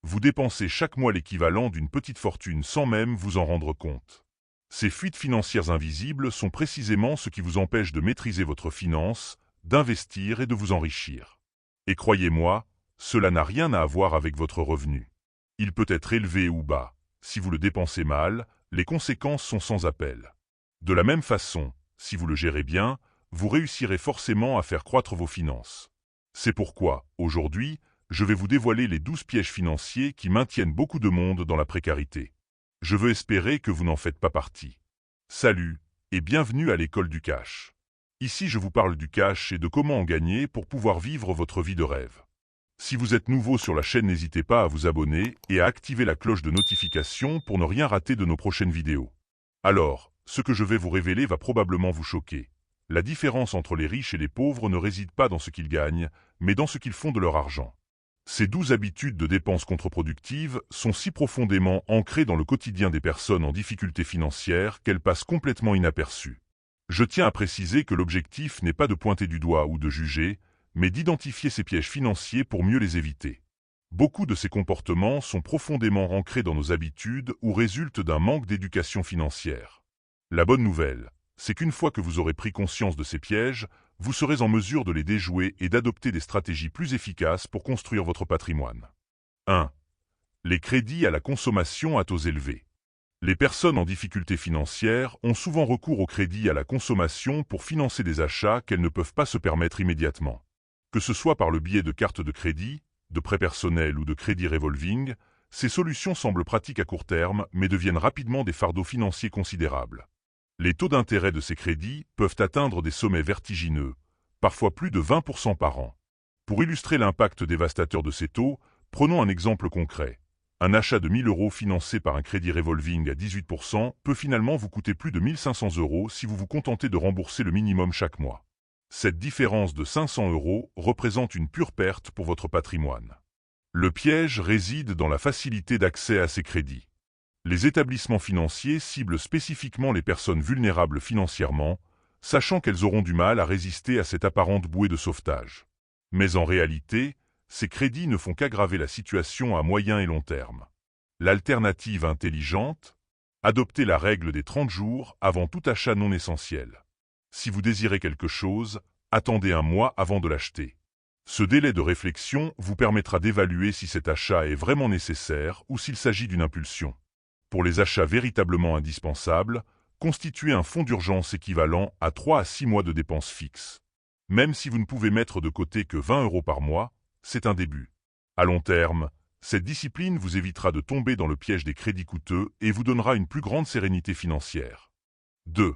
vous dépensez chaque mois l'équivalent d'une petite fortune sans même vous en rendre compte. Ces fuites financières invisibles sont précisément ce qui vous empêche de maîtriser votre finance, d'investir et de vous enrichir. Et croyez-moi, cela n'a rien à voir avec votre revenu. Il peut être élevé ou bas. Si vous le dépensez mal, les conséquences sont sans appel. De la même façon, si vous le gérez bien, vous réussirez forcément à faire croître vos finances. C'est pourquoi, aujourd'hui, je vais vous dévoiler les 12 pièges financiers qui maintiennent beaucoup de monde dans la précarité. Je veux espérer que vous n'en faites pas partie. Salut, et bienvenue à l'école du cash. Ici je vous parle du cash et de comment en gagner pour pouvoir vivre votre vie de rêve. Si vous êtes nouveau sur la chaîne, n'hésitez pas à vous abonner et à activer la cloche de notification pour ne rien rater de nos prochaines vidéos. Alors, ce que je vais vous révéler va probablement vous choquer. La différence entre les riches et les pauvres ne réside pas dans ce qu'ils gagnent, mais dans ce qu'ils font de leur argent. Ces 12 habitudes de dépenses contre-productives sont si profondément ancrées dans le quotidien des personnes en difficulté financière qu'elles passent complètement inaperçues. Je tiens à préciser que l'objectif n'est pas de pointer du doigt ou de juger, mais d'identifier ces pièges financiers pour mieux les éviter. Beaucoup de ces comportements sont profondément ancrés dans nos habitudes ou résultent d'un manque d'éducation financière. La bonne nouvelle, c'est qu'une fois que vous aurez pris conscience de ces pièges, vous serez en mesure de les déjouer et d'adopter des stratégies plus efficaces pour construire votre patrimoine. 1. Les crédits à la consommation à taux élevés. Les personnes en difficulté financière ont souvent recours aux crédits à la consommation pour financer des achats qu'elles ne peuvent pas se permettre immédiatement. Que ce soit par le biais de cartes de crédit, de prêts personnels ou de crédits revolving, ces solutions semblent pratiques à court terme mais deviennent rapidement des fardeaux financiers considérables. Les taux d'intérêt de ces crédits peuvent atteindre des sommets vertigineux, parfois plus de 20% par an. Pour illustrer l'impact dévastateur de ces taux, prenons un exemple concret. Un achat de 1 000 € financé par un crédit revolving à 18% peut finalement vous coûter plus de 1 500 € si vous vous contentez de rembourser le minimum chaque mois. Cette différence de 500 € représente une pure perte pour votre patrimoine. Le piège réside dans la facilité d'accès à ces crédits. Les établissements financiers ciblent spécifiquement les personnes vulnérables financièrement, sachant qu'elles auront du mal à résister à cette apparente bouée de sauvetage. Mais en réalité, ces crédits ne font qu'aggraver la situation à moyen et long terme. L'alternative intelligente? Adoptez la règle des 30 jours avant tout achat non essentiel. Si vous désirez quelque chose, attendez un mois avant de l'acheter. Ce délai de réflexion vous permettra d'évaluer si cet achat est vraiment nécessaire ou s'il s'agit d'une impulsion. Pour les achats véritablement indispensables, constituez un fonds d'urgence équivalent à 3 à 6 mois de dépenses fixes. Même si vous ne pouvez mettre de côté que 20 € par mois, c'est un début. À long terme, cette discipline vous évitera de tomber dans le piège des crédits coûteux et vous donnera une plus grande sérénité financière. 2.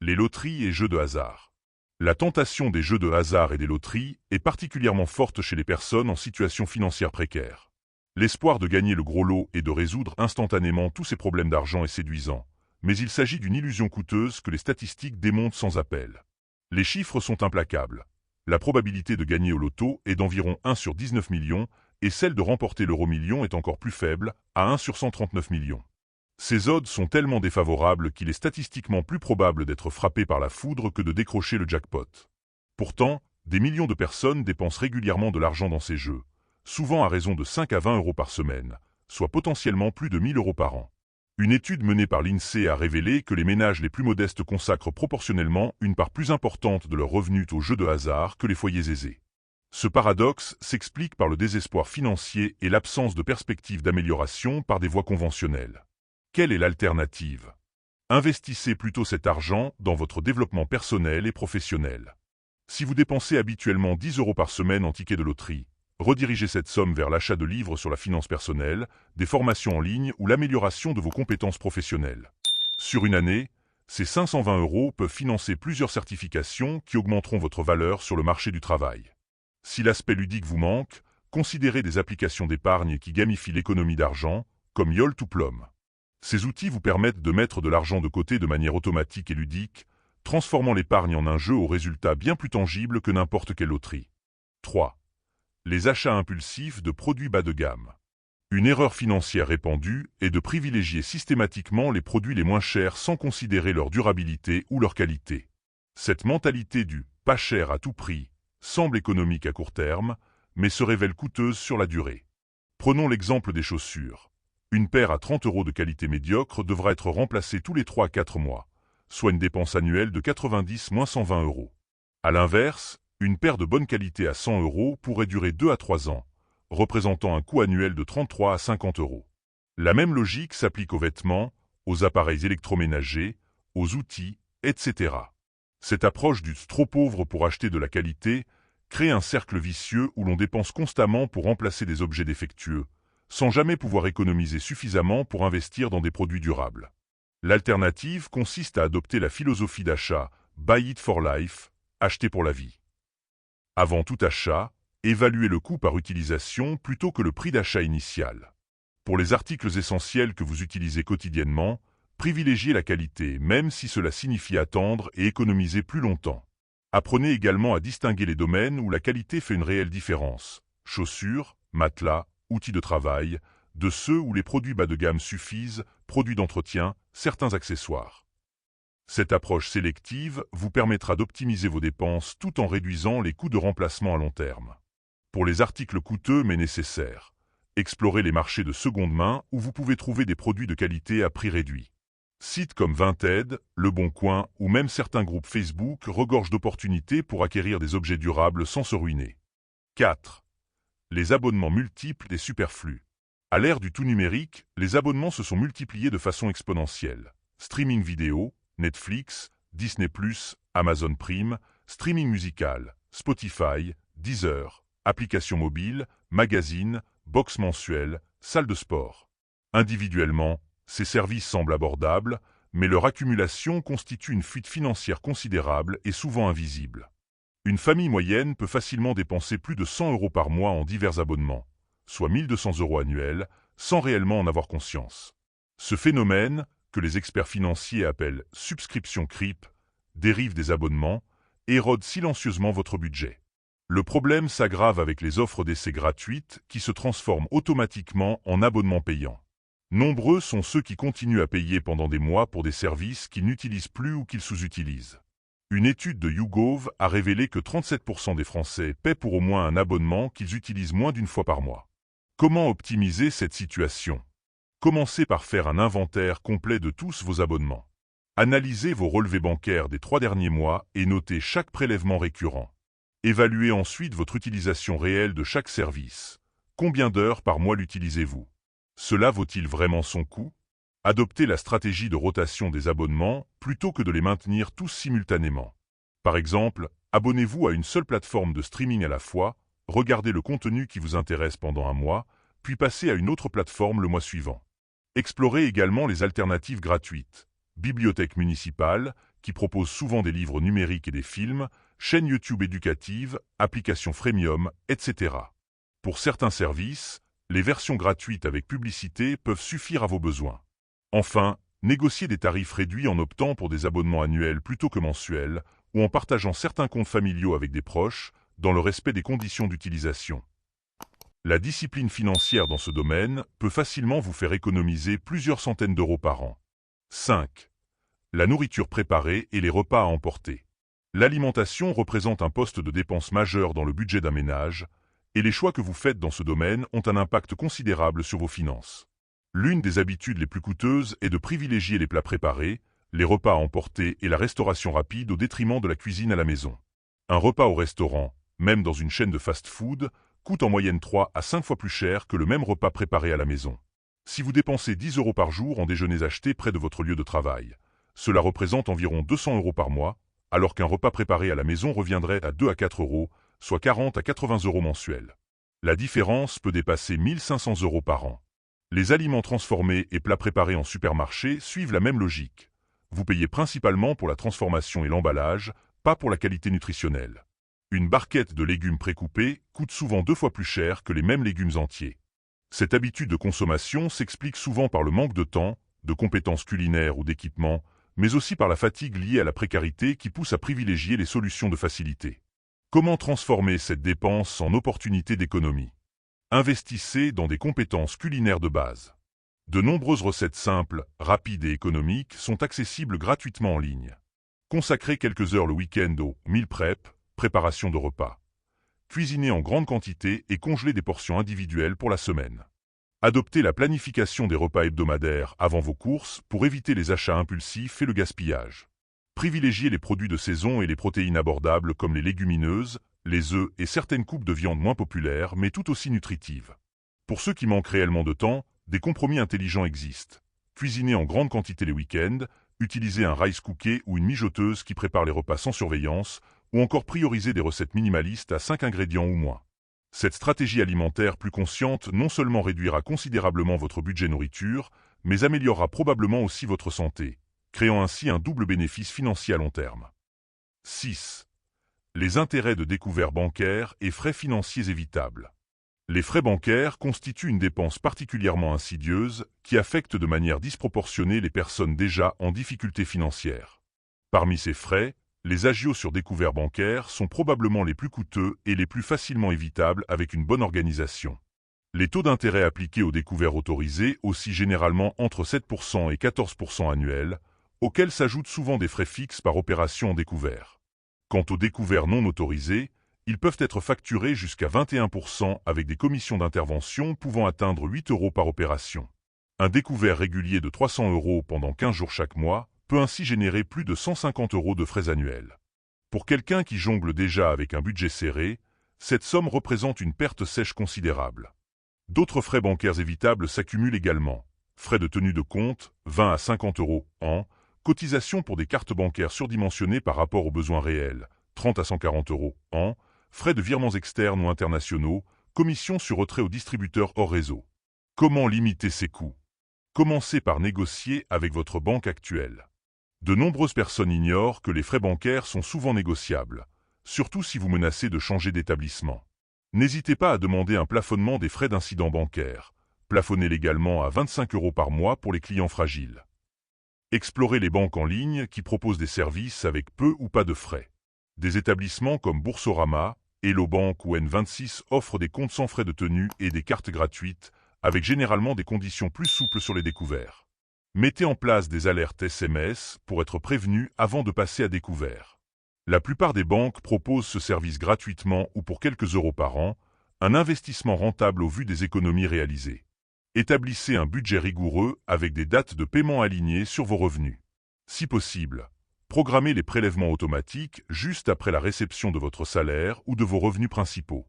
Les loteries et jeux de hasard. La tentation des jeux de hasard et des loteries est particulièrement forte chez les personnes en situation financière précaire. L'espoir de gagner le gros lot et de résoudre instantanément tous ces problèmes d'argent est séduisant, mais il s'agit d'une illusion coûteuse que les statistiques démontrent sans appel. Les chiffres sont implacables. La probabilité de gagner au loto est d'environ 1 sur 19 millions et celle de remporter l'euro-million est encore plus faible, à 1 sur 139 millions. Ces odds sont tellement défavorables qu'il est statistiquement plus probable d'être frappé par la foudre que de décrocher le jackpot. Pourtant, des millions de personnes dépensent régulièrement de l'argent dans ces jeux, souvent à raison de 5 à 20 € par semaine, soit potentiellement plus de 1 000 € par an. Une étude menée par l'INSEE a révélé que les ménages les plus modestes consacrent proportionnellement une part plus importante de leurs revenus aux jeux de hasard que les foyers aisés. Ce paradoxe s'explique par le désespoir financier et l'absence de perspective d'amélioration par des voies conventionnelles. Quelle est l'alternative? Investissez plutôt cet argent dans votre développement personnel et professionnel. Si vous dépensez habituellement 10 € par semaine en tickets de loterie, redirigez cette somme vers l'achat de livres sur la finance personnelle, des formations en ligne ou l'amélioration de vos compétences professionnelles. Sur une année, ces 520 € peuvent financer plusieurs certifications qui augmenteront votre valeur sur le marché du travail. Si l'aspect ludique vous manque, considérez des applications d'épargne qui gamifient l'économie d'argent, comme Yol2 Plum. Ces outils vous permettent de mettre de l'argent de côté de manière automatique et ludique, transformant l'épargne en un jeu aux résultats bien plus tangibles que n'importe quelle loterie. 3. Les achats impulsifs de produits bas de gamme. Une erreur financière répandue est de privilégier systématiquement les produits les moins chers sans considérer leur durabilité ou leur qualité. Cette mentalité du « pas cher à tout prix » semble économique à court terme, mais se révèle coûteuse sur la durée. Prenons l'exemple des chaussures. Une paire à 30 € de qualité médiocre devra être remplacée tous les 3 à 4 mois, soit une dépense annuelle de 90–120 €. A l'inverse, une paire de bonne qualité à 100 € pourrait durer 2 à 3 ans, représentant un coût annuel de 33 à 50 €. La même logique s'applique aux vêtements, aux appareils électroménagers, aux outils, etc. Cette approche du trop pauvre pour acheter de la qualité crée un cercle vicieux où l'on dépense constamment pour remplacer des objets défectueux, sans jamais pouvoir économiser suffisamment pour investir dans des produits durables. L'alternative consiste à adopter la philosophie d'achat « Buy it for life », acheter pour la vie. Avant tout achat, évaluez le coût par utilisation plutôt que le prix d'achat initial. Pour les articles essentiels que vous utilisez quotidiennement, privilégiez la qualité, même si cela signifie attendre et économiser plus longtemps. Apprenez également à distinguer les domaines où la qualité fait une réelle différence, chaussures, matelas, outils de travail, de ceux où les produits bas de gamme suffisent, produits d'entretien, certains accessoires. Cette approche sélective vous permettra d'optimiser vos dépenses tout en réduisant les coûts de remplacement à long terme. Pour les articles coûteux mais nécessaires, explorez les marchés de seconde main où vous pouvez trouver des produits de qualité à prix réduit. Sites comme Vinted, Le Bon Coin ou même certains groupes Facebook regorgent d'opportunités pour acquérir des objets durables sans se ruiner. 4. Les abonnements multiples et superflus. À l'ère du tout numérique, les abonnements se sont multipliés de façon exponentielle. Streaming vidéo, Netflix, Disney+, Amazon Prime, streaming musical, Spotify, Deezer, applications mobiles, magazines, box mensuelles, salles de sport. Individuellement, ces services semblent abordables, mais leur accumulation constitue une fuite financière considérable et souvent invisible. Une famille moyenne peut facilement dépenser plus de 100 € par mois en divers abonnements, soit 1 200 € annuels, sans réellement en avoir conscience. Ce phénomène, que les experts financiers appellent « subscription creep », dérive des abonnements, érode silencieusement votre budget. Le problème s'aggrave avec les offres d'essai gratuites qui se transforment automatiquement en abonnements payants. Nombreux sont ceux qui continuent à payer pendant des mois pour des services qu'ils n'utilisent plus ou qu'ils sous-utilisent. Une étude de YouGov a révélé que 37% des Français paient pour au moins un abonnement qu'ils utilisent moins d'une fois par mois. Comment optimiser cette situation? Commencez par faire un inventaire complet de tous vos abonnements. Analysez vos relevés bancaires des 3 derniers mois et notez chaque prélèvement récurrent. Évaluez ensuite votre utilisation réelle de chaque service. Combien d'heures par mois l'utilisez-vous? Cela vaut-il vraiment son coût? Adoptez la stratégie de rotation des abonnements plutôt que de les maintenir tous simultanément. Par exemple, abonnez-vous à une seule plateforme de streaming à la fois, regardez le contenu qui vous intéresse pendant un mois, puis passez à une autre plateforme le mois suivant. Explorez également les alternatives gratuites. Bibliothèques municipales, qui proposent souvent des livres numériques et des films, chaînes YouTube éducatives, applications freemium, etc. Pour certains services, les versions gratuites avec publicité peuvent suffire à vos besoins. Enfin, négociez des tarifs réduits en optant pour des abonnements annuels plutôt que mensuels, ou en partageant certains comptes familiaux avec des proches, dans le respect des conditions d'utilisation. La discipline financière dans ce domaine peut facilement vous faire économiser plusieurs centaines d'euros par an. 5. La nourriture préparée et les repas à emporter. L'alimentation représente un poste de dépense majeur dans le budget d'un ménage, et les choix que vous faites dans ce domaine ont un impact considérable sur vos finances. L'une des habitudes les plus coûteuses est de privilégier les plats préparés, les repas à emporter et la restauration rapide au détriment de la cuisine à la maison. Un repas au restaurant, même dans une chaîne de fast-food, coûte en moyenne 3 à 5 fois plus cher que le même repas préparé à la maison. Si vous dépensez 10 € par jour en déjeuners achetés près de votre lieu de travail, cela représente environ 200 € par mois, alors qu'un repas préparé à la maison reviendrait à 2 à 4 €, soit 40 à 80 € mensuels. La différence peut dépasser 1 500 € par an. Les aliments transformés et plats préparés en supermarché suivent la même logique. Vous payez principalement pour la transformation et l'emballage, pas pour la qualité nutritionnelle. Une barquette de légumes précoupés coûte souvent 2 fois plus cher que les mêmes légumes entiers. Cette habitude de consommation s'explique souvent par le manque de temps, de compétences culinaires ou d'équipement, mais aussi par la fatigue liée à la précarité qui pousse à privilégier les solutions de facilité. Comment transformer cette dépense en opportunité d'économie? Investissez dans des compétences culinaires de base. De nombreuses recettes simples, rapides et économiques sont accessibles gratuitement en ligne. Consacrez quelques heures le week-end au meal prep, préparation de repas. Cuisinez en grande quantité et congelez des portions individuelles pour la semaine. Adoptez la planification des repas hebdomadaires avant vos courses pour éviter les achats impulsifs et le gaspillage. Privilégiez les produits de saison et les protéines abordables comme les légumineuses, les œufs et certaines coupes de viande moins populaires mais tout aussi nutritives. Pour ceux qui manquent réellement de temps, des compromis intelligents existent. Cuisinez en grande quantité les week-ends, utilisez un rice cooker ou une mijoteuse qui prépare les repas sans surveillance, ou encore priorisez des recettes minimalistes à 5 ingrédients ou moins. Cette stratégie alimentaire plus consciente non seulement réduira considérablement votre budget nourriture, mais améliorera probablement aussi votre santé, créant ainsi un double bénéfice financier à long terme. 6. Les intérêts de découvert bancaire et frais financiers évitables. Les frais bancaires constituent une dépense particulièrement insidieuse qui affecte de manière disproportionnée les personnes déjà en difficulté financière. Parmi ces frais, les agios sur découvert bancaire sont probablement les plus coûteux et les plus facilement évitables avec une bonne organisation. Les taux d'intérêt appliqués aux découverts autorisés oscillent généralement entre 7% et 14% annuels, auxquels s'ajoutent souvent des frais fixes par opération en découvert. Quant aux découverts non autorisés, ils peuvent être facturés jusqu'à 21% avec des commissions d'intervention pouvant atteindre 8 € par opération. Un découvert régulier de 300 € pendant 15 jours chaque mois peut ainsi générer plus de 150 € de frais annuels. Pour quelqu'un qui jongle déjà avec un budget serré, cette somme représente une perte sèche considérable. D'autres frais bancaires évitables s'accumulent également. Frais de tenue de compte, 20 à 50 € an, cotisations pour des cartes bancaires surdimensionnées par rapport aux besoins réels, 30 à 140 € an, frais de virements externes ou internationaux, commissions sur retrait aux distributeurs hors réseau. Comment limiter ces coûts? Commencez par négocier avec votre banque actuelle. De nombreuses personnes ignorent que les frais bancaires sont souvent négociables, surtout si vous menacez de changer d'établissement. N'hésitez pas à demander un plafonnement des frais d'incident bancaire. Plafonnez légalement à 25 € par mois pour les clients fragiles. Explorez les banques en ligne qui proposent des services avec peu ou pas de frais. Des établissements comme Boursorama, Hello Bank ou N26 offrent des comptes sans frais de tenue et des cartes gratuites, avec généralement des conditions plus souples sur les découverts. Mettez en place des alertes SMS pour être prévenu avant de passer à découvert. La plupart des banques proposent ce service gratuitement ou pour quelques euros par an, un investissement rentable au vu des économies réalisées. Établissez un budget rigoureux avec des dates de paiement alignées sur vos revenus. Si possible, programmez les prélèvements automatiques juste après la réception de votre salaire ou de vos revenus principaux.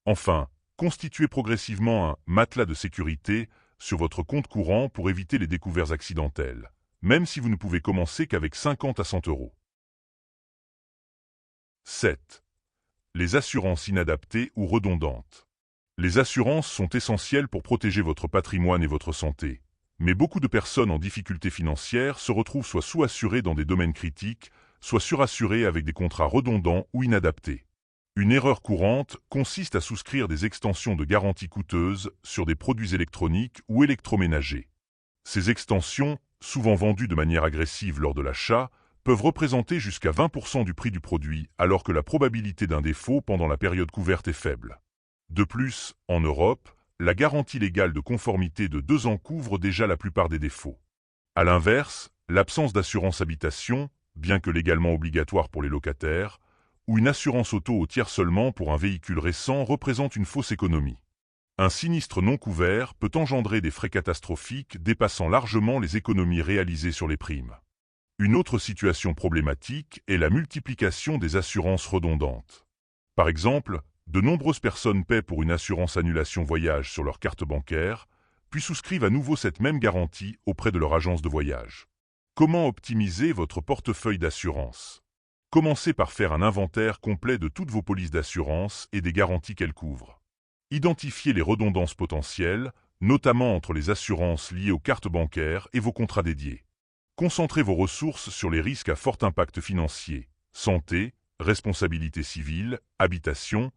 Enfin, constituez progressivement un « matelas de sécurité » sur votre compte courant pour éviter les découverts accidentels, même si vous ne pouvez commencer qu'avec 50 à 100 €. 7. Les assurances inadaptées ou redondantes. Les assurances sont essentielles pour protéger votre patrimoine et votre santé, mais beaucoup de personnes en difficulté financière se retrouvent soit sous-assurées dans des domaines critiques, soit surassurées avec des contrats redondants ou inadaptés. Une erreur courante consiste à souscrire des extensions de garantie coûteuses sur des produits électroniques ou électroménagers. Ces extensions, souvent vendues de manière agressive lors de l'achat, peuvent représenter jusqu'à 20% du prix du produit alors que la probabilité d'un défaut pendant la période couverte est faible. De plus, en Europe, la garantie légale de conformité de 2 ans couvre déjà la plupart des défauts. À l'inverse, l'absence d'assurance habitation, bien que légalement obligatoire pour les locataires, ou une assurance auto au tiers seulement pour un véhicule récent représente une fausse économie. Un sinistre non couvert peut engendrer des frais catastrophiques dépassant largement les économies réalisées sur les primes. Une autre situation problématique est la multiplication des assurances redondantes. Par exemple, de nombreuses personnes paient pour une assurance annulation voyage sur leur carte bancaire, puis souscrivent à nouveau cette même garantie auprès de leur agence de voyage. Comment optimiser votre portefeuille d'assurance? Commencez par faire un inventaire complet de toutes vos polices d'assurance et des garanties qu'elles couvrent. Identifiez les redondances potentielles, notamment entre les assurances liées aux cartes bancaires et vos contrats dédiés. Concentrez vos ressources sur les risques à fort impact financier, santé, responsabilité civile, habitation,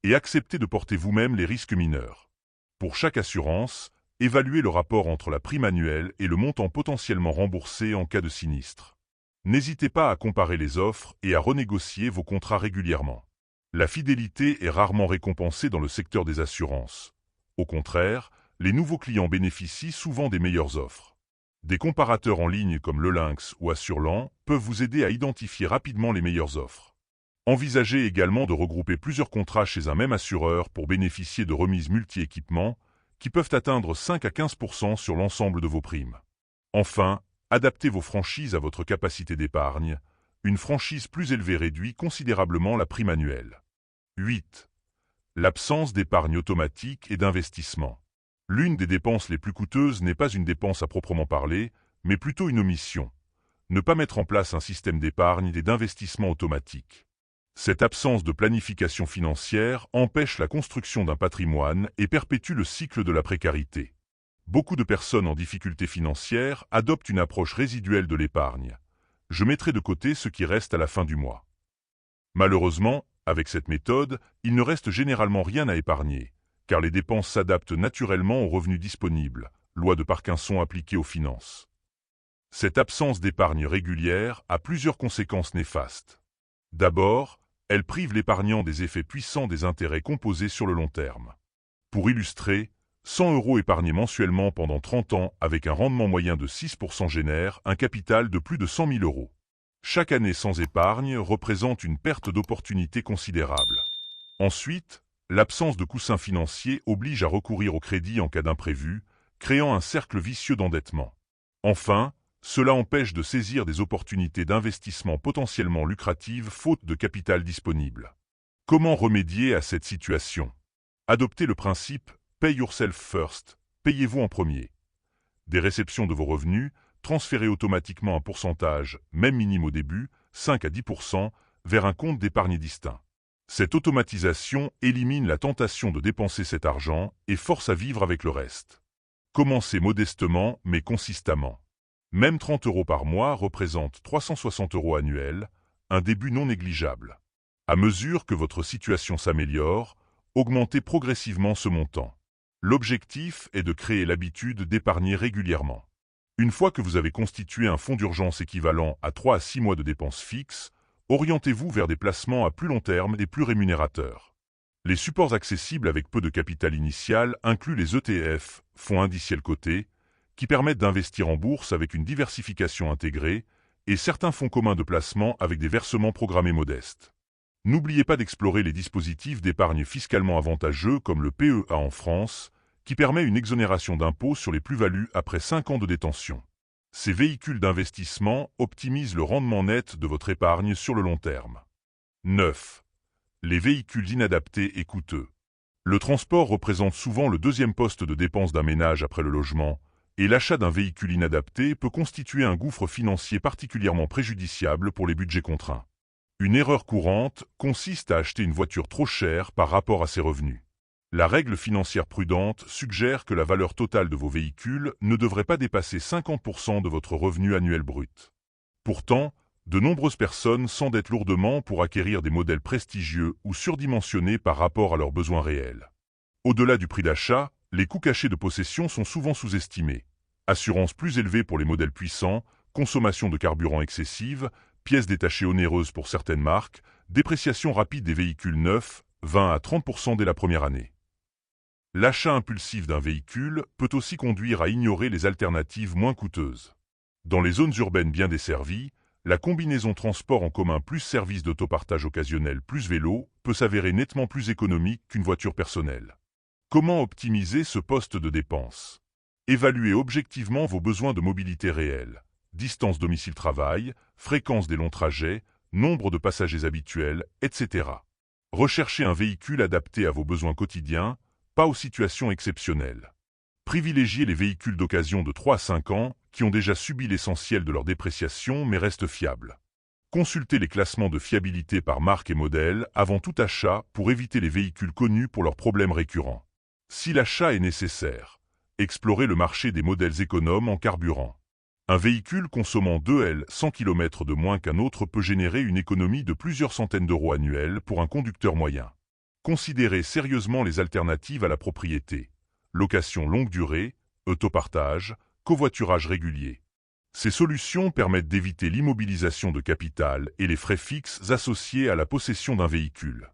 et acceptez de porter vous-même les risques mineurs. Pour chaque assurance, évaluez le rapport entre la prime annuelle et le montant potentiellement remboursé en cas de sinistre. N'hésitez pas à comparer les offres et à renégocier vos contrats régulièrement. La fidélité est rarement récompensée dans le secteur des assurances. Au contraire, les nouveaux clients bénéficient souvent des meilleures offres. Des comparateurs en ligne comme LeLynx ou Assurland peuvent vous aider à identifier rapidement les meilleures offres. Envisagez également de regrouper plusieurs contrats chez un même assureur pour bénéficier de remises multi-équipements, qui peuvent atteindre 5 à 15% sur l'ensemble de vos primes. Enfin, adaptez vos franchises à votre capacité d'épargne. Une franchise plus élevée réduit considérablement la prime annuelle. 8. L'absence d'épargne automatique et d'investissement. L'une des dépenses les plus coûteuses n'est pas une dépense à proprement parler, mais plutôt une omission. Ne pas mettre en place un système d'épargne et d'investissement automatique. Cette absence de planification financière empêche la construction d'un patrimoine et perpétue le cycle de la précarité. Beaucoup de personnes en difficulté financière adoptent une approche résiduelle de l'épargne. Je mettrai de côté ce qui reste à la fin du mois. Malheureusement, avec cette méthode, il ne reste généralement rien à épargner, car les dépenses s'adaptent naturellement aux revenus disponibles, loi de Parkinson appliquée aux finances. Cette absence d'épargne régulière a plusieurs conséquences néfastes. D'abord, elle prive l'épargnant des effets puissants des intérêts composés sur le long terme. Pour illustrer, 100 € épargnés mensuellement pendant 30 ans avec un rendement moyen de 6% génère un capital de plus de 100 000 €. Chaque année sans épargne représente une perte d'opportunité considérable. Ensuite, l'absence de coussin financier oblige à recourir au crédit en cas d'imprévu, créant un cercle vicieux d'endettement. Enfin, cela empêche de saisir des opportunités d'investissement potentiellement lucratives faute de capital disponible. Comment remédier à cette situation? Adoptez le principe « Pay yourself first », payez-vous en premier. Des réceptions de vos revenus, transférez automatiquement un pourcentage, même minime au début, 5 à 10%, vers un compte d'épargne distinct. Cette automatisation élimine la tentation de dépenser cet argent et force à vivre avec le reste. Commencez modestement mais consistamment. Même 30 € par mois représente 360 € annuels, un début non négligeable. À mesure que votre situation s'améliore, augmentez progressivement ce montant. L'objectif est de créer l'habitude d'épargner régulièrement. Une fois que vous avez constitué un fonds d'urgence équivalent à 3 à 6 mois de dépenses fixes, orientez-vous vers des placements à plus long terme et plus rémunérateurs. Les supports accessibles avec peu de capital initial incluent les ETF, fonds indiciels cotés, qui permettent d'investir en bourse avec une diversification intégrée, et certains fonds communs de placement avec des versements programmés modestes. N'oubliez pas d'explorer les dispositifs d'épargne fiscalement avantageux comme le PEA en France, qui permet une exonération d'impôt sur les plus-values après 5 ans de détention. Ces véhicules d'investissement optimisent le rendement net de votre épargne sur le long terme. 9. Les véhicules inadaptés et coûteux. Le transport représente souvent le deuxième poste de dépense d'un ménage après le logement, et l'achat d'un véhicule inadapté peut constituer un gouffre financier particulièrement préjudiciable pour les budgets contraints. Une erreur courante consiste à acheter une voiture trop chère par rapport à ses revenus. La règle financière prudente suggère que la valeur totale de vos véhicules ne devrait pas dépasser 50% de votre revenu annuel brut. Pourtant, de nombreuses personnes s'endettent lourdement pour acquérir des modèles prestigieux ou surdimensionnés par rapport à leurs besoins réels. Au-delà du prix d'achat, les coûts cachés de possession sont souvent sous-estimés. Assurance plus élevée pour les modèles puissants, consommation de carburant excessive, pièces détachées onéreuses pour certaines marques, dépréciation rapide des véhicules neufs, 20 à 30% dès la première année. L'achat impulsif d'un véhicule peut aussi conduire à ignorer les alternatives moins coûteuses. Dans les zones urbaines bien desservies, la combinaison transport en commun plus service d'autopartage occasionnel plus vélo peut s'avérer nettement plus économique qu'une voiture personnelle. Comment optimiser ce poste de dépense? Évaluez objectivement vos besoins de mobilité réels, distance domicile-travail, fréquence des longs trajets, nombre de passagers habituels, etc. Recherchez un véhicule adapté à vos besoins quotidiens, pas aux situations exceptionnelles. Privilégiez les véhicules d'occasion de 3 à 5 ans qui ont déjà subi l'essentiel de leur dépréciation mais restent fiables. Consultez les classements de fiabilité par marque et modèle avant tout achat pour éviter les véhicules connus pour leurs problèmes récurrents. Si l'achat est nécessaire, explorez le marché des modèles économes en carburant. Un véhicule consommant 2 100 km de moins qu'un autre peut générer une économie de plusieurs centaines d'euros annuels pour un conducteur moyen. Considérez sérieusement les alternatives à la propriété. Location longue durée, autopartage, covoiturage régulier. Ces solutions permettent d'éviter l'immobilisation de capital et les frais fixes associés à la possession d'un véhicule.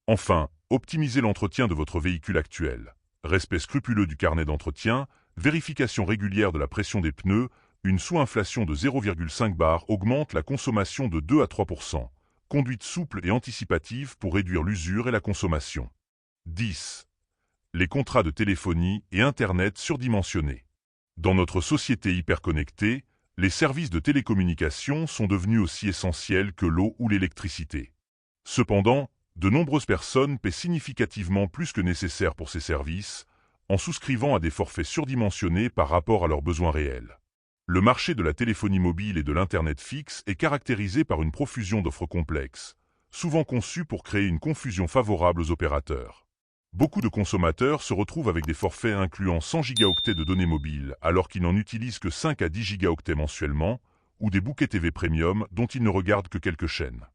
Enfin, optimisez l'entretien de votre véhicule actuel. Respect scrupuleux du carnet d'entretien, vérification régulière de la pression des pneus, une sous-inflation de 0,5 bar augmente la consommation de 2 à 3%. Conduite souple et anticipative pour réduire l'usure et la consommation. 10. les contrats de téléphonie et Internet surdimensionnés. Dans notre société hyperconnectée, les services de télécommunication sont devenus aussi essentiels que l'eau ou l'électricité. Cependant, de nombreuses personnes paient significativement plus que nécessaire pour ces services, en souscrivant à des forfaits surdimensionnés par rapport à leurs besoins réels. Le marché de la téléphonie mobile et de l'Internet fixe est caractérisé par une profusion d'offres complexes, souvent conçues pour créer une confusion favorable aux opérateurs. Beaucoup de consommateurs se retrouvent avec des forfaits incluant 100 gigaoctets de données mobiles alors qu'ils n'en utilisent que 5 à 10 gigaoctets mensuellement, ou des bouquets TV Premium dont ils ne regardent que quelques chaînes.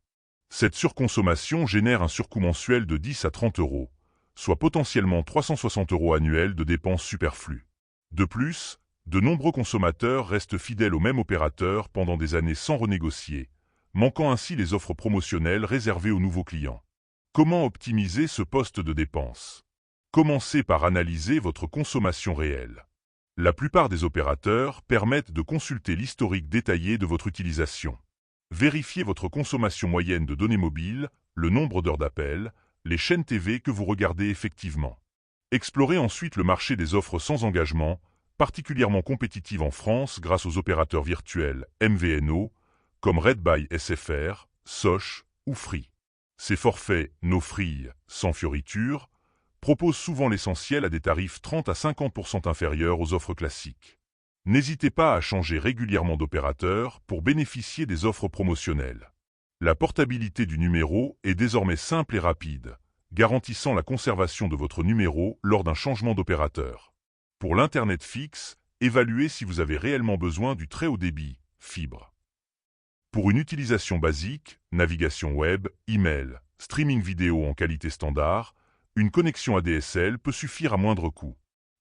Cette surconsommation génère un surcoût mensuel de 10 à 30 euros, soit potentiellement 360 euros annuels de dépenses superflues. De plus, de nombreux consommateurs restent fidèles au même opérateur pendant des années sans renégocier, manquant ainsi les offres promotionnelles réservées aux nouveaux clients. Comment optimiser ce poste de dépense? Commencez par analyser votre consommation réelle. La plupart des opérateurs permettent de consulter l'historique détaillé de votre utilisation. Vérifiez votre consommation moyenne de données mobiles, le nombre d'heures d'appel, les chaînes TV que vous regardez effectivement. Explorez ensuite le marché des offres sans engagement, particulièrement compétitives en France grâce aux opérateurs virtuels MVNO, comme Red by SFR, Sosh ou Free. Ces forfaits no free, sans fioriture, proposent souvent l'essentiel à des tarifs 30 à 50% inférieurs aux offres classiques. N'hésitez pas à changer régulièrement d'opérateur pour bénéficier des offres promotionnelles. La portabilité du numéro est désormais simple et rapide, garantissant la conservation de votre numéro lors d'un changement d'opérateur. Pour l'Internet fixe, évaluez si vous avez réellement besoin du très haut débit, fibre. Pour une utilisation basique, navigation web, email, streaming vidéo en qualité standard, une connexion ADSL peut suffire à moindre coût.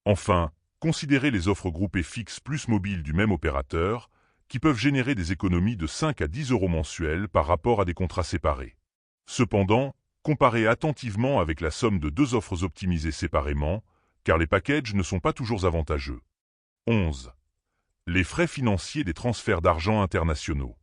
Enfin, considérez les offres groupées fixes plus mobiles du même opérateur, qui peuvent générer des économies de 5 à 10 euros mensuels par rapport à des contrats séparés. Cependant, comparez attentivement avec la somme de deux offres optimisées séparément, car les packages ne sont pas toujours avantageux. 11. Les frais financiers des transferts d'argent internationaux.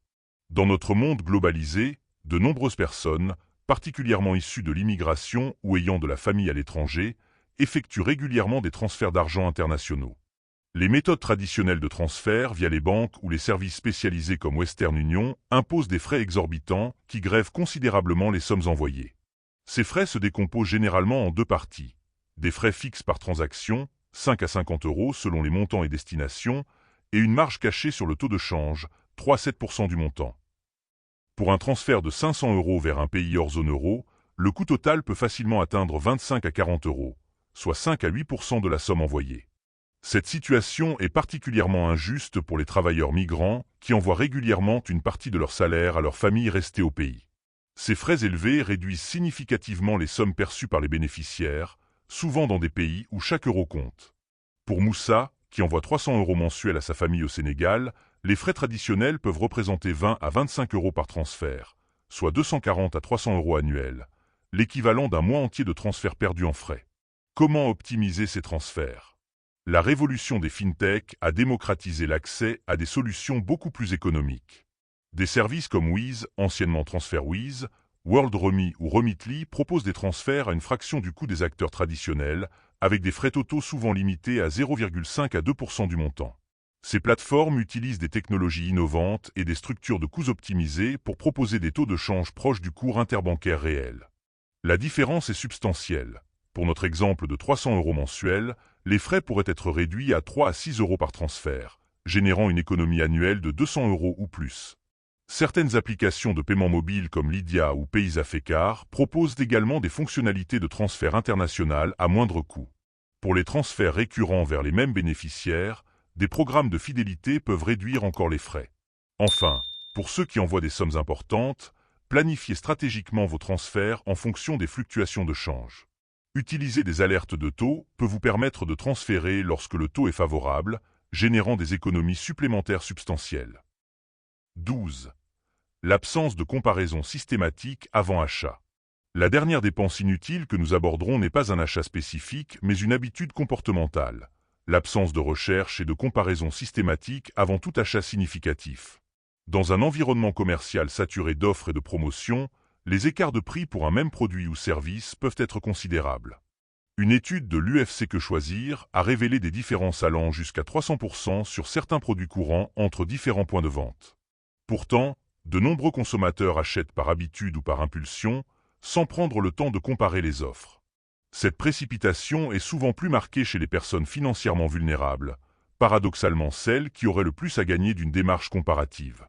Dans notre monde globalisé, de nombreuses personnes, particulièrement issues de l'immigration ou ayant de la famille à l'étranger, effectuent régulièrement des transferts d'argent internationaux. Les méthodes traditionnelles de transfert via les banques ou les services spécialisés comme Western Union imposent des frais exorbitants qui grèvent considérablement les sommes envoyées. Ces frais se décomposent généralement en deux parties. Des frais fixes par transaction, 5 à 50 euros selon les montants et destinations, et une marge cachée sur le taux de change, 3 à 7% du montant. Pour un transfert de 500 euros vers un pays hors zone euro, le coût total peut facilement atteindre 25 à 40 euros, soit 5 à 8% de la somme envoyée. Cette situation est particulièrement injuste pour les travailleurs migrants qui envoient régulièrement une partie de leur salaire à leur famille restée au pays. Ces frais élevés réduisent significativement les sommes perçues par les bénéficiaires, souvent dans des pays où chaque euro compte. Pour Moussa, qui envoie 300 euros mensuels à sa famille au Sénégal, les frais traditionnels peuvent représenter 20 à 25 euros par transfert, soit 240 à 300 euros annuels, l'équivalent d'un mois entier de transferts perdus en frais. Comment optimiser ces transferts? La révolution des fintech a démocratisé l'accès à des solutions beaucoup plus économiques. Des services comme Wise, anciennement TransferWise, WorldRemit ou Remitly proposent des transferts à une fraction du coût des acteurs traditionnels, avec des frais totaux souvent limités à 0,5 à 2% du montant. Ces plateformes utilisent des technologies innovantes et des structures de coûts optimisées pour proposer des taux de change proches du cours interbancaire réel. La différence est substantielle. Pour notre exemple de 300 euros mensuels, les frais pourraient être réduits à 3 à 6 euros par transfert, générant une économie annuelle de 200 euros ou plus. Certaines applications de paiement mobile comme Lydia ou Paysafe proposent également des fonctionnalités de transfert international à moindre coût. Pour les transferts récurrents vers les mêmes bénéficiaires, des programmes de fidélité peuvent réduire encore les frais. Enfin, pour ceux qui envoient des sommes importantes, planifiez stratégiquement vos transferts en fonction des fluctuations de change. Utiliser des alertes de taux peut vous permettre de transférer lorsque le taux est favorable, générant des économies supplémentaires substantielles. 12. L'absence de comparaison systématique avant achat. La dernière dépense inutile que nous aborderons n'est pas un achat spécifique, mais une habitude comportementale. L'absence de recherche et de comparaison systématique avant tout achat significatif. Dans un environnement commercial saturé d'offres et de promotions, les écarts de prix pour un même produit ou service peuvent être considérables. Une étude de l'UFC Que Choisir a révélé des différences allant jusqu'à 300% sur certains produits courants entre différents points de vente. Pourtant, de nombreux consommateurs achètent par habitude ou par impulsion, sans prendre le temps de comparer les offres. Cette précipitation est souvent plus marquée chez les personnes financièrement vulnérables, paradoxalement celles qui auraient le plus à gagner d'une démarche comparative.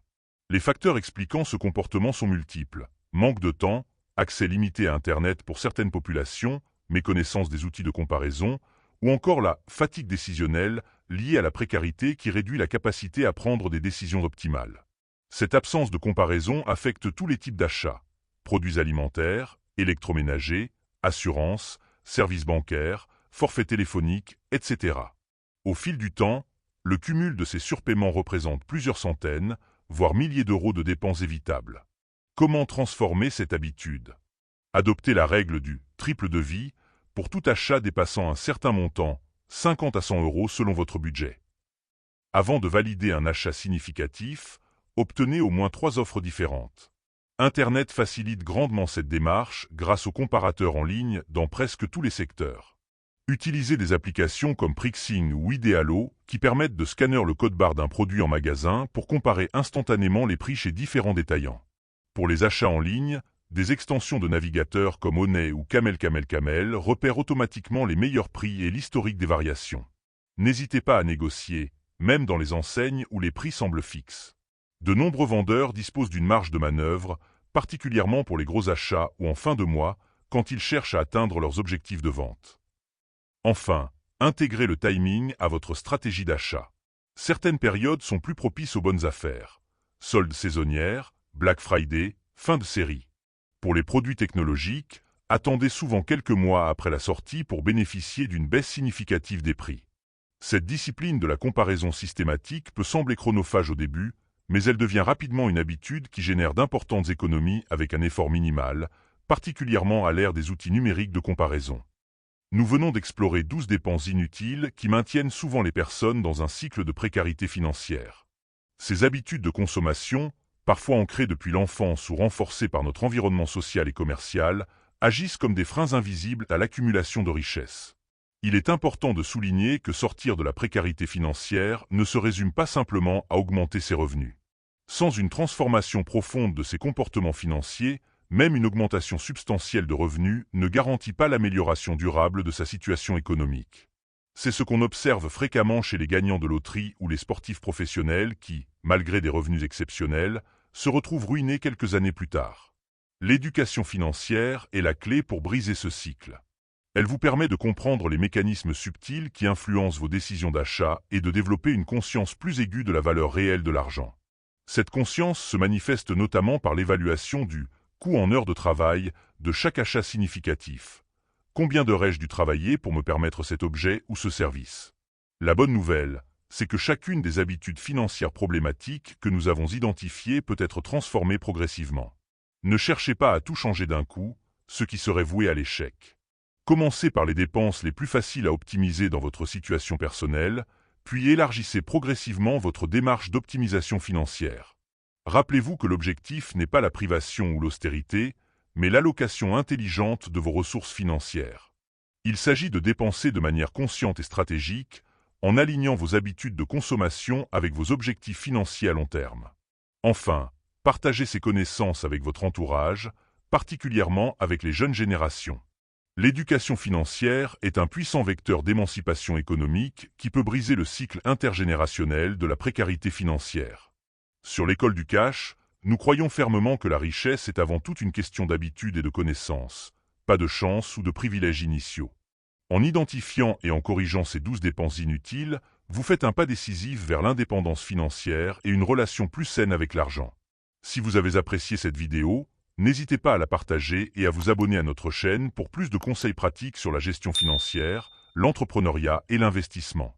Les facteurs expliquant ce comportement sont multiples. Manque de temps, accès limité à Internet pour certaines populations, méconnaissance des outils de comparaison, ou encore la fatigue décisionnelle liée à la précarité qui réduit la capacité à prendre des décisions optimales. Cette absence de comparaison affecte tous les types d'achats: produits alimentaires, électroménagers, assurances, services bancaires, forfaits téléphoniques, etc. Au fil du temps, le cumul de ces surpaiements représente plusieurs centaines, voire milliers d'euros de dépenses évitables. Comment transformer cette habitude? Adoptez la règle du triple devis pour tout achat dépassant un certain montant, 50 à 100 euros selon votre budget. Avant de valider un achat significatif, obtenez au moins 3 offres différentes. Internet facilite grandement cette démarche grâce aux comparateurs en ligne dans presque tous les secteurs. Utilisez des applications comme Prixing ou Idealo qui permettent de scanner le code-barre d'un produit en magasin pour comparer instantanément les prix chez différents détaillants. Pour les achats en ligne, des extensions de navigateurs comme Honey ou Camel repèrent automatiquement les meilleurs prix et l'historique des variations. N'hésitez pas à négocier, même dans les enseignes où les prix semblent fixes. De nombreux vendeurs disposent d'une marge de manœuvre, particulièrement pour les gros achats ou en fin de mois, quand ils cherchent à atteindre leurs objectifs de vente. Enfin, intégrez le timing à votre stratégie d'achat. Certaines périodes sont plus propices aux bonnes affaires. Soldes saisonnières, Black Friday, fin de série. Pour les produits technologiques, attendez souvent quelques mois après la sortie pour bénéficier d'une baisse significative des prix. Cette discipline de la comparaison systématique peut sembler chronophage au début, mais elle devient rapidement une habitude qui génère d'importantes économies avec un effort minimal, particulièrement à l'ère des outils numériques de comparaison. Nous venons d'explorer 12 dépenses inutiles qui maintiennent souvent les personnes dans un cycle de précarité financière. Ces habitudes de consommation, parfois ancrées depuis l'enfance ou renforcées par notre environnement social et commercial, agissent comme des freins invisibles à l'accumulation de richesses. Il est important de souligner que sortir de la précarité financière ne se résume pas simplement à augmenter ses revenus. Sans une transformation profonde de ses comportements financiers, même une augmentation substantielle de revenus ne garantit pas l'amélioration durable de sa situation économique. C'est ce qu'on observe fréquemment chez les gagnants de loterie ou les sportifs professionnels qui, malgré des revenus exceptionnels, se retrouvent ruinés quelques années plus tard. L'éducation financière est la clé pour briser ce cycle. Elle vous permet de comprendre les mécanismes subtils qui influencent vos décisions d'achat et de développer une conscience plus aiguë de la valeur réelle de l'argent. Cette conscience se manifeste notamment par l'évaluation du coût en heures de travail de chaque achat significatif. Combien d'heures ai-je dû travailler pour me permettre cet objet ou ce service? La bonne nouvelle, c'est que chacune des habitudes financières problématiques que nous avons identifiées peut être transformée progressivement. Ne cherchez pas à tout changer d'un coup, ce qui serait voué à l'échec. Commencez par les dépenses les plus faciles à optimiser dans votre situation personnelle, puis élargissez progressivement votre démarche d'optimisation financière. Rappelez-vous que l'objectif n'est pas la privation ou l'austérité, mais l'allocation intelligente de vos ressources financières. Il s'agit de dépenser de manière consciente et stratégique, en alignant vos habitudes de consommation avec vos objectifs financiers à long terme. Enfin, partagez ces connaissances avec votre entourage, particulièrement avec les jeunes générations. L'éducation financière est un puissant vecteur d'émancipation économique qui peut briser le cycle intergénérationnel de la précarité financière. Sur l'école du cash, nous croyons fermement que la richesse est avant tout une question d'habitude et de connaissances, pas de chance ou de privilèges initiaux. En identifiant et en corrigeant ces 12 dépenses inutiles, vous faites un pas décisif vers l'indépendance financière et une relation plus saine avec l'argent. Si vous avez apprécié cette vidéo, n'hésitez pas à la partager et à vous abonner à notre chaîne pour plus de conseils pratiques sur la gestion financière, l'entrepreneuriat et l'investissement.